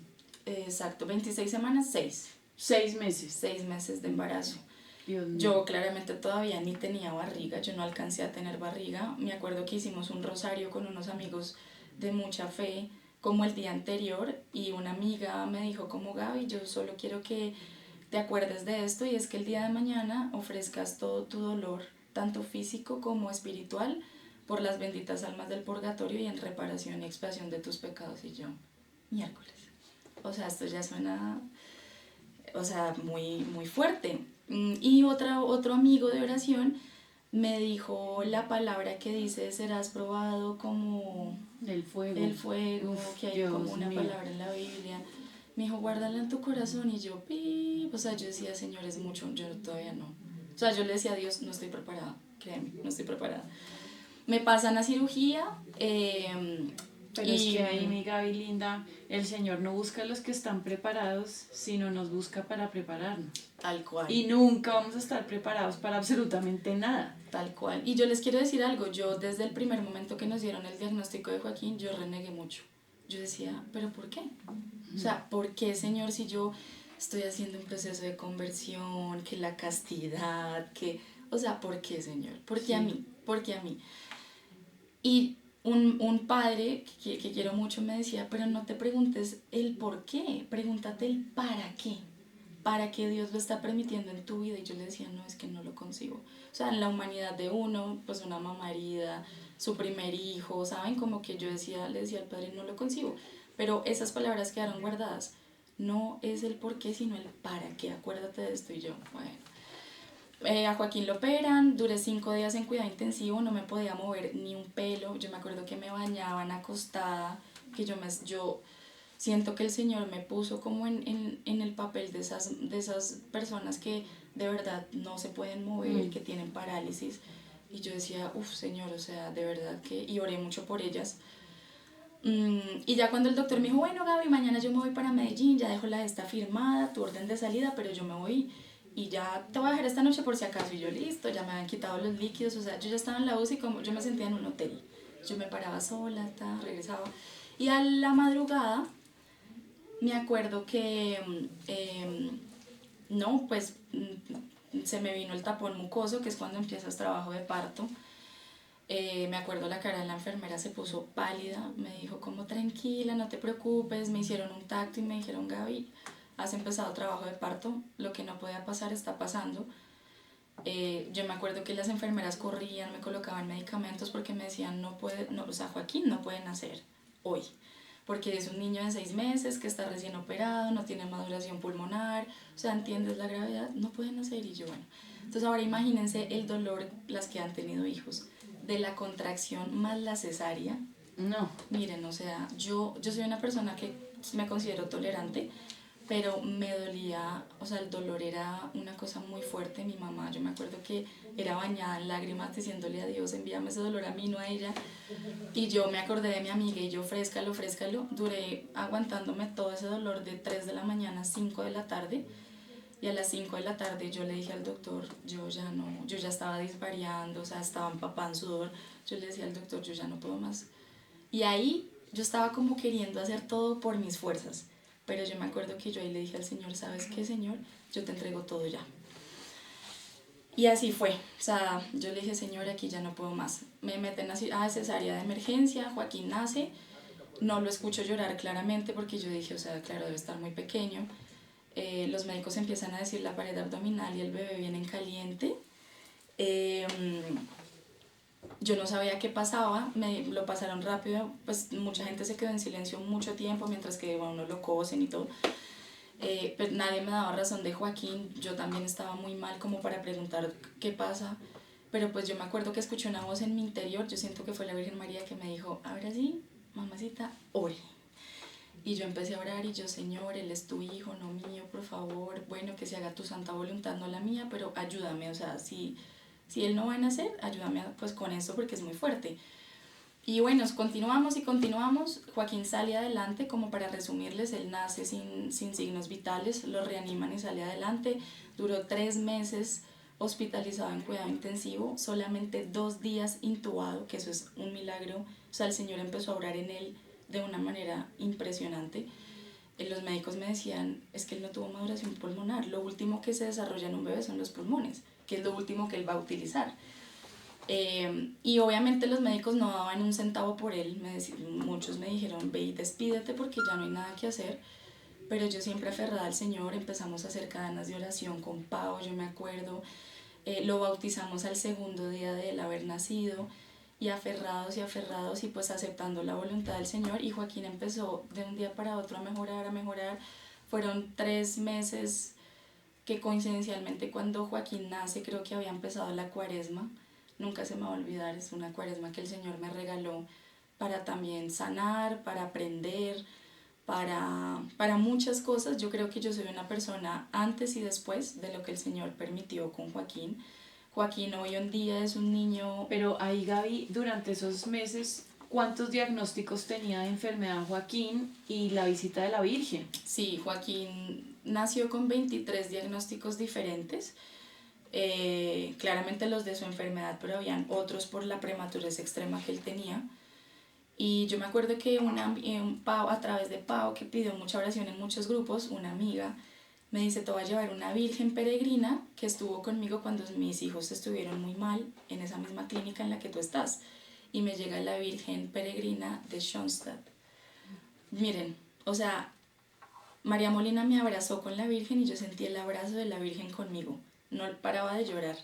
Exacto, 26 semanas, 6. 6 meses. 6 meses de embarazo. Dios mío. Yo claramente todavía ni tenía barriga, yo no alcancé a tener barriga. Me acuerdo que hicimos un rosario con unos amigos de mucha fe como el día anterior y una amiga me dijo como Gaby, yo solo quiero que te acuerdes de esto y es que el día de mañana ofrezcas todo tu dolor, tanto físico como espiritual, por las benditas almas del purgatorio y en reparación y expiación de tus pecados. Y yo, miércoles. O sea, esto ya suena, o sea, muy, muy fuerte. Y otro amigo de oración me dijo la palabra que dice, serás probado como el fuego, uf, que hay Dios como una mío. Palabra en la Biblia. Me dijo, guárdala en tu corazón. Y yo, o sea, yo decía, Señor, es mucho, yo todavía no. O sea, yo le decía a Dios, no estoy preparada, créeme, no estoy preparada. Me pasan a cirugía. Pero es que ahí, mi Gaby linda, el Señor no busca a los que están preparados, sino nos busca para prepararnos. Tal cual. Y nunca vamos a estar preparados para absolutamente nada. Tal cual. Y yo les quiero decir algo, yo desde el primer momento que nos dieron el diagnóstico de Joaquín, yo renegué mucho. Yo decía, ¿pero por qué? O sea, ¿por qué, Señor, si yo estoy haciendo un proceso de conversión, que la castidad, que... O sea, ¿por qué, Señor? ¿Por qué a mí? ¿Por qué a mí? Y un padre que quiero mucho me decía, pero no te preguntes el por qué, pregúntate el para qué. ¿Para qué Dios lo está permitiendo en tu vida? Y yo le decía, no, es que no lo consigo. O sea, en la humanidad de uno, pues una mamá herida, su primer hijo, ¿saben? Como que yo le decía al padre, no lo consigo. Pero esas palabras quedaron guardadas. No es el por qué, sino el para qué. Acuérdate de esto. Y yo, bueno. A Joaquín lo operan, duré 5 días en cuidado intensivo, no me podía mover ni un pelo. Yo me acuerdo que me bañaban acostada, que yo siento que el Señor me puso como en el papel de esas personas que de verdad no se pueden mover, que tienen parálisis. Y yo decía, Señor, o sea, de verdad que... Y oré mucho por ellas. Y ya cuando el doctor me dijo, bueno, Gaby, mañana yo me voy para Medellín, ya dejo la esta firmada, tu orden de salida, pero yo me voy y ya te voy a dejar esta noche por si acaso. Y yo, listo, ya me habían quitado los líquidos, o sea, yo ya estaba en la UCI, como yo me sentía en un hotel. Yo me paraba sola, regresaba. Y a la madrugada... Me acuerdo que, se me vino el tapón mucoso, que es cuando empiezas trabajo de parto. Me acuerdo la cara de la enfermera se puso pálida, me dijo como tranquila, no te preocupes, me hicieron un tacto y me dijeron, Gaby, has empezado trabajo de parto, lo que no podía pasar está pasando. Yo me acuerdo que las enfermeras corrían, me colocaban medicamentos porque me decían, o sea, Joaquín no puede nacer hoy. Porque es un niño de 6 meses que está recién operado, no tiene maduración pulmonar, o sea, ¿entiendes la gravedad? No pueden hacer. Y yo, bueno, entonces ahora imagínense el dolor, las que han tenido hijos, de la contracción más la cesárea. No. Miren, o sea, yo soy una persona que me considero tolerante, pero me dolía, o sea, el dolor era una cosa muy fuerte. Mi mamá, yo me acuerdo que era bañada en lágrimas diciéndole a Dios, envíame ese dolor a mí, no a ella. Y yo me acordé de mi amiga y yo, frescalo. Duré aguantándome todo ese dolor de 3 de la mañana a 5 de la tarde. Y a las 5 de la tarde yo le dije al doctor, yo ya estaba disvariando, o sea, estaba empapada en sudor. Yo le decía al doctor, yo ya no puedo más. Y ahí yo estaba como queriendo hacer todo por mis fuerzas. pero yo me acuerdo que yo ahí le dije al Señor, ¿sabes qué, Señor? Yo te entrego todo ya. Y así fue, o sea, yo le dije, Señor, aquí ya no puedo más. Me meten a cesárea de emergencia, Joaquín nace, no lo escucho llorar claramente porque yo dije, o sea, claro, debe estar muy pequeño. Los médicos empiezan a decir la pared abdominal y el bebé viene en caliente. Yo no sabía qué pasaba, me lo pasaron rápido, pues mucha gente se quedó en silencio mucho tiempo mientras que bueno, uno lo cosen y todo. Pero nadie me daba razón de Joaquín, yo también estaba muy mal como para preguntar qué pasa, pero pues yo me acuerdo que escuché una voz en mi interior, yo siento que fue la Virgen María que me dijo, ahora sí, mamacita, ore. Y yo empecé a orar y yo, Señor, Él es tu hijo, no mío, por favor, bueno, que se haga tu santa voluntad, no la mía, pero ayúdame, o sea, si Él no va a nacer, ayúdame pues con esto porque es muy fuerte. Y bueno, continuamos y continuamos. Joaquín sale adelante, como para resumirles, él nace sin signos vitales, lo reaniman y sale adelante. Duró 3 meses hospitalizado en cuidado intensivo, solamente 2 días intubado, que eso es un milagro. O sea, el Señor empezó a obrar en él de una manera impresionante. Los médicos me decían, es que él no tuvo maduración pulmonar, lo último que se desarrolla en un bebé son los pulmones, que es lo último que él va a utilizar. Y obviamente los médicos no daban un centavo por él, muchos me dijeron, ve y despídete porque ya no hay nada que hacer, pero yo siempre aferrada al Señor, empezamos a hacer cadenas de oración con Pau, yo me acuerdo, lo bautizamos al segundo día de él haber nacido, y aferrados y pues aceptando la voluntad del Señor, y Joaquín empezó de un día para otro a mejorar, fueron 3 meses que coincidencialmente cuando Joaquín nace creo que había empezado la cuaresma, nunca se me va a olvidar, es una cuaresma que el Señor me regaló para también sanar, para aprender, para muchas cosas. Yo creo que yo soy una persona antes y después de lo que el Señor permitió con Joaquín. Joaquín hoy en día es un niño... Pero ahí, Gaby, durante esos meses, ¿cuántos diagnósticos tenía de enfermedad Joaquín y la visita de la Virgen? Sí, Joaquín nació con 23 diagnósticos diferentes. Claramente los de su enfermedad, pero habían otros por la prematurez extrema que él tenía. Y yo me acuerdo que a través de Pau, que pidió mucha oración en muchos grupos, una amiga me dice, te voy a llevar una virgen peregrina que estuvo conmigo cuando mis hijos estuvieron muy mal en esa misma clínica en la que tú estás. Y me llega la virgen peregrina de Schoenstatt. Miren, o sea, María Molina me abrazó con la virgen y yo sentí el abrazo de la virgen conmigo. No paraba de llorar.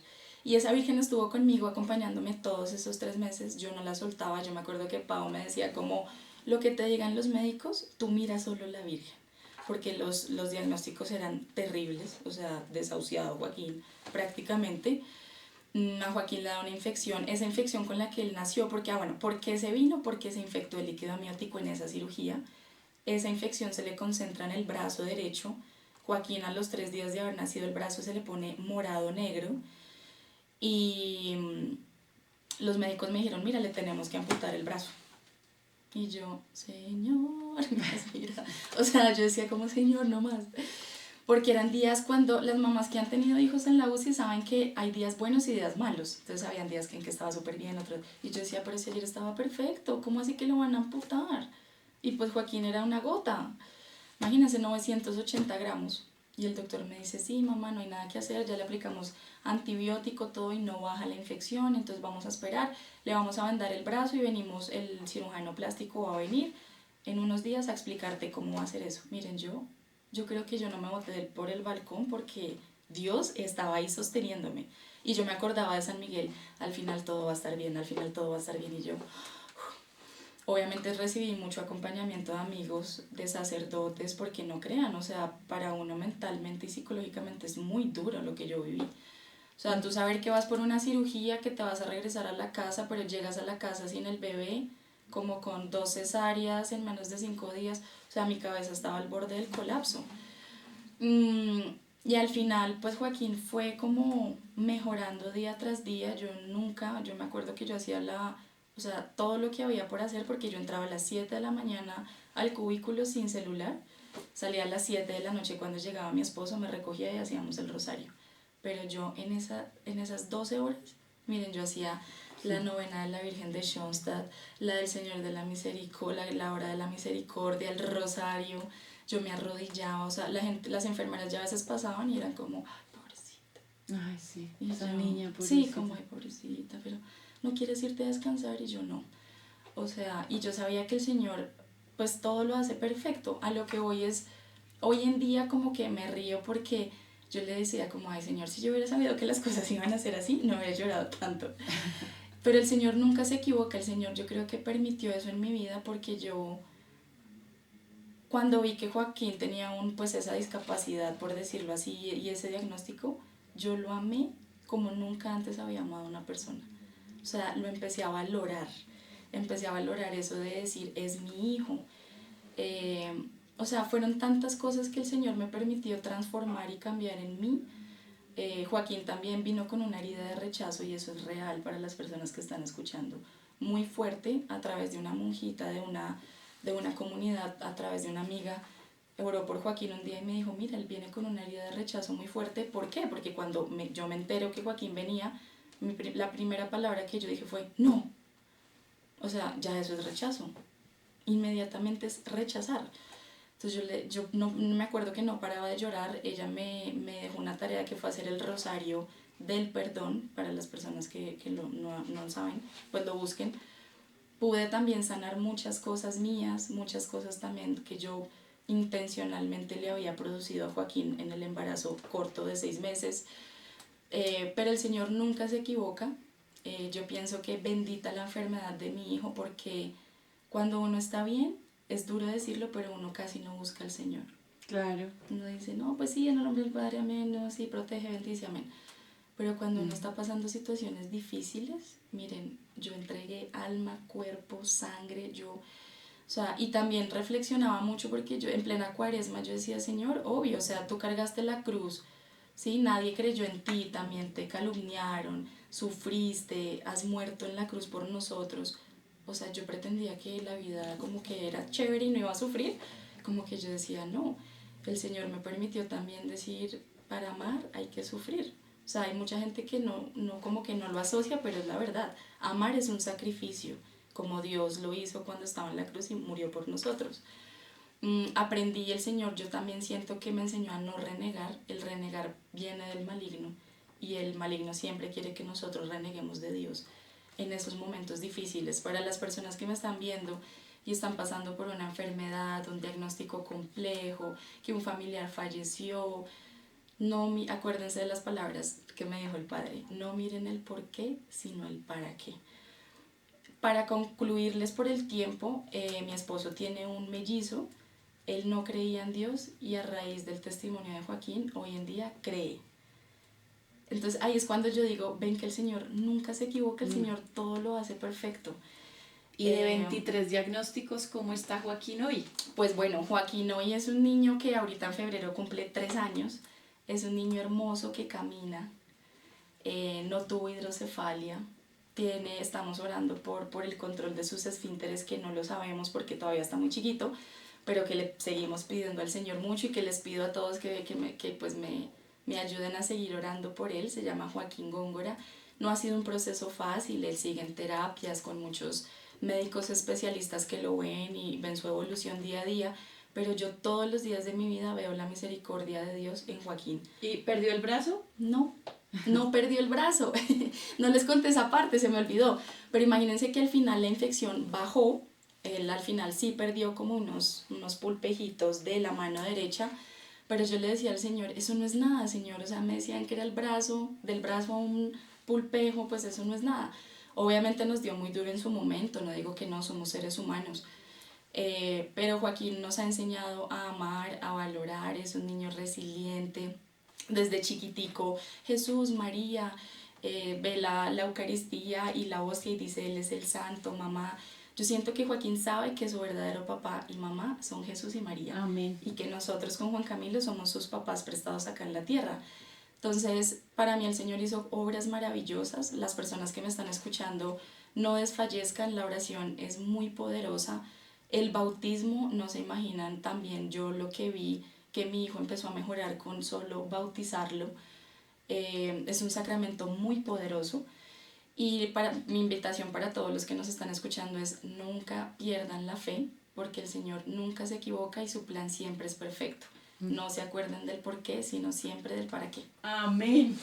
Y esa virgen estuvo conmigo acompañándome todos esos 3 meses, yo no la soltaba. Yo me acuerdo que Pau me decía como, lo que te digan los médicos, tú mira solo la virgen, porque los diagnósticos eran terribles, o sea, desahuciado Joaquín prácticamente. A Joaquín le da una infección, esa infección con la que él nació, porque, ¿por qué se vino? Porque se infectó el líquido amniótico en esa cirugía. Esa infección se le concentra en el brazo derecho. Joaquín a los 3 días de haber nacido el brazo se le pone morado negro y los médicos me dijeron, mira, le tenemos que amputar el brazo. Y yo, Señor, mira. O sea, yo decía como, Señor, no más. Porque eran días cuando las mamás que han tenido hijos en la UCI saben que hay días buenos y días malos. Entonces habían días en que estaba súper bien, otros. Y yo decía, pero si ayer estaba perfecto, ¿cómo así que lo van a amputar? Y pues Joaquín era una gota. Imagínense, 980 gramos. Y el doctor me dice, sí, mamá, no hay nada que hacer, ya le aplicamos antibiótico, todo y no baja la infección, entonces vamos a esperar, le vamos a vendar el brazo y venimos, el cirujano plástico va a venir en unos días a explicarte cómo va a hacer eso. Miren, yo creo que yo no me boté por el balcón porque Dios estaba ahí sosteniéndome. Y yo me acordaba de San Miguel, al final todo va a estar bien, al final todo va a estar bien, y yo... Obviamente recibí mucho acompañamiento de amigos, de sacerdotes, porque no crean, o sea, para uno mentalmente y psicológicamente es muy duro lo que yo viví. O sea, tú saber que vas por una cirugía, que te vas a regresar a la casa, pero llegas a la casa sin el bebé, como con 2 cesáreas en menos de 5 días, o sea, mi cabeza estaba al borde del colapso. Y al final, pues Joaquín fue como mejorando día tras día. Yo me acuerdo que yo hacía o sea, todo lo que había por hacer, porque yo entraba a las 7 de la mañana al cubículo sin celular, salía a las 7 de la noche cuando llegaba mi esposo, me recogía y hacíamos el rosario. Pero yo en esas 12 horas, miren, yo hacía la novena de la Virgen de Schoenstatt, la del Señor de la Misericordia, la hora de la misericordia, el rosario. yo me arrodillaba, o sea, las enfermeras ya a veces pasaban y eran como, ay, pobrecita. Ay, sí, Y esa yo, niña, pobrecita. sí, como, ay, pobrecita, pero ¿no quieres irte a descansar? Y yo no. O sea, y yo sabía que el Señor, pues todo lo hace perfecto. A lo que voy es, hoy en día como que me río porque yo le decía como, ay, Señor, si yo hubiera sabido que las cosas iban a ser así, no hubiera llorado tanto. Pero el Señor nunca se equivoca, el Señor yo creo que permitió eso en mi vida porque yo, cuando vi que Joaquín tenía pues esa discapacidad, por decirlo así, y ese diagnóstico, yo lo amé como nunca antes había amado a una persona. O sea, lo empecé empecé a valorar eso de decir, es mi hijo. O sea, fueron tantas cosas que el Señor me permitió transformar y cambiar en mí. Joaquín también vino con una herida de rechazo y eso es real para las personas que están escuchando. Muy fuerte a través de una monjita, de una comunidad, a través de una amiga. Oró por Joaquín un día y me dijo, mira, él viene con una herida de rechazo muy fuerte. ¿Por qué? Porque cuando yo me entero que Joaquín venía, la primera palabra que yo dije fue, no. O sea, ya eso es rechazo. Inmediatamente es rechazar. Entonces yo no me acuerdo que no paraba de llorar. Ella me dejó una tarea que fue hacer el rosario del perdón para las personas que no lo saben, pues lo busquen. Pude también sanar muchas cosas mías, muchas cosas también que yo intencionalmente le había producido a Joaquín en el embarazo corto de 6 meses. Pero el Señor nunca se equivoca. Yo pienso que bendita la enfermedad de mi hijo porque cuando uno está bien, es duro decirlo, pero uno casi no busca al Señor. Claro. Uno dice, no, pues sí, en el nombre del Padre, amén, no, sí, protege, bendice, amén. Pero cuando uno está pasando situaciones difíciles, miren, yo entregué alma, cuerpo, sangre, o sea, y también reflexionaba mucho porque yo en plena cuaresma yo decía, Señor, obvio, o sea, tú cargaste la cruz, ¿sí? Nadie creyó en ti, también te calumniaron, sufriste, has muerto en la cruz por nosotros. O sea, yo pretendía que la vida como que era chévere y no iba a sufrir, como que yo decía, no, el Señor me permitió también decir, para amar hay que sufrir. O sea, hay mucha gente que como que no lo asocia, pero es la verdad. Amar es un sacrificio, como Dios lo hizo cuando estaba en la cruz y murió por nosotros. Aprendí el Señor, yo también siento que me enseñó a no renegar. El renegar viene del maligno y el maligno siempre quiere que nosotros reneguemos de Dios en esos momentos difíciles. Para las personas que me están viendo y están pasando por una enfermedad, un diagnóstico complejo, que un familiar falleció, no, acuérdense de las palabras que me dijo el Padre, no miren el por qué, sino el para qué. Para concluirles por el tiempo, mi esposo tiene un mellizo, él no creía en Dios y a raíz del testimonio de Joaquín, hoy en día cree. Entonces ahí es cuando yo digo, ven que el Señor nunca se equivoca, el Señor todo lo hace perfecto. Y de 23 diagnósticos, ¿cómo está Joaquín hoy? Pues bueno, Joaquín hoy es un niño que ahorita en febrero cumple 3 años, es un niño hermoso que camina, no tuvo hidrocefalia, estamos orando por el control de sus esfínteres que no lo sabemos porque todavía está muy chiquito, pero que le seguimos pidiendo al Señor mucho y que les pido a todos que pues me ayuden a seguir orando por él. Se llama Joaquín Góngora. No ha sido un proceso fácil, él sigue en terapias con muchos médicos especialistas que lo ven y ven su evolución día a día, pero yo todos los días de mi vida veo la misericordia de Dios en Joaquín. ¿Y perdió el brazo? No perdió el brazo. No les conté esa parte, se me olvidó. Pero imagínense que al final la infección bajó. Él al final sí perdió como unos pulpejitos de la mano derecha. Pero yo le decía al Señor, eso no es nada, Señor. O sea, me decían que era el brazo, del brazo a un pulpejo, pues eso no es nada. Obviamente nos dio muy duro en su momento, no digo que no, somos seres humanos. Pero Joaquín nos ha enseñado a amar, a valorar, es un niño resiliente. Desde chiquitico, Jesús, María, ve la Eucaristía y la hostia y dice, Él es el santo, mamá. Yo siento que Joaquín sabe que su verdadero papá y mamá son Jesús y María. Amén. Y que nosotros con Juan Camilo somos sus papás prestados acá en la tierra. Entonces, para mí el Señor hizo obras maravillosas. Las personas que me están escuchando no desfallezcan, la oración es muy poderosa. El bautismo, no se imaginan también yo lo que vi, que mi hijo empezó a mejorar con solo bautizarlo. Es un sacramento muy poderoso. Y mi invitación para todos los que nos están escuchando es nunca pierdan la fe. porque el Señor nunca se equivoca y su plan siempre es perfecto. No se acuerden del por qué, sino siempre del para qué. Amén.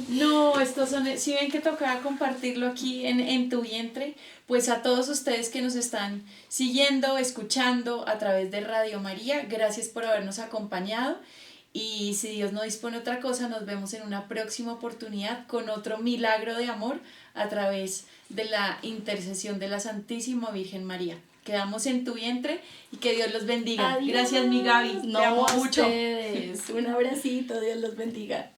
No, estos son, si ven que tocaba compartirlo aquí en tu vientre, pues a todos ustedes que nos están siguiendo, escuchando a través de Radio María, gracias por habernos acompañado. Y si Dios no dispone otra cosa, nos vemos en una próxima oportunidad con otro milagro de amor a través de la intercesión de la Santísima Virgen María. Quedamos en tu vientre y que Dios los bendiga. Adiós. Gracias, mi Gaby. No, Te amo a mucho. ustedes. Un abracito, Dios los bendiga.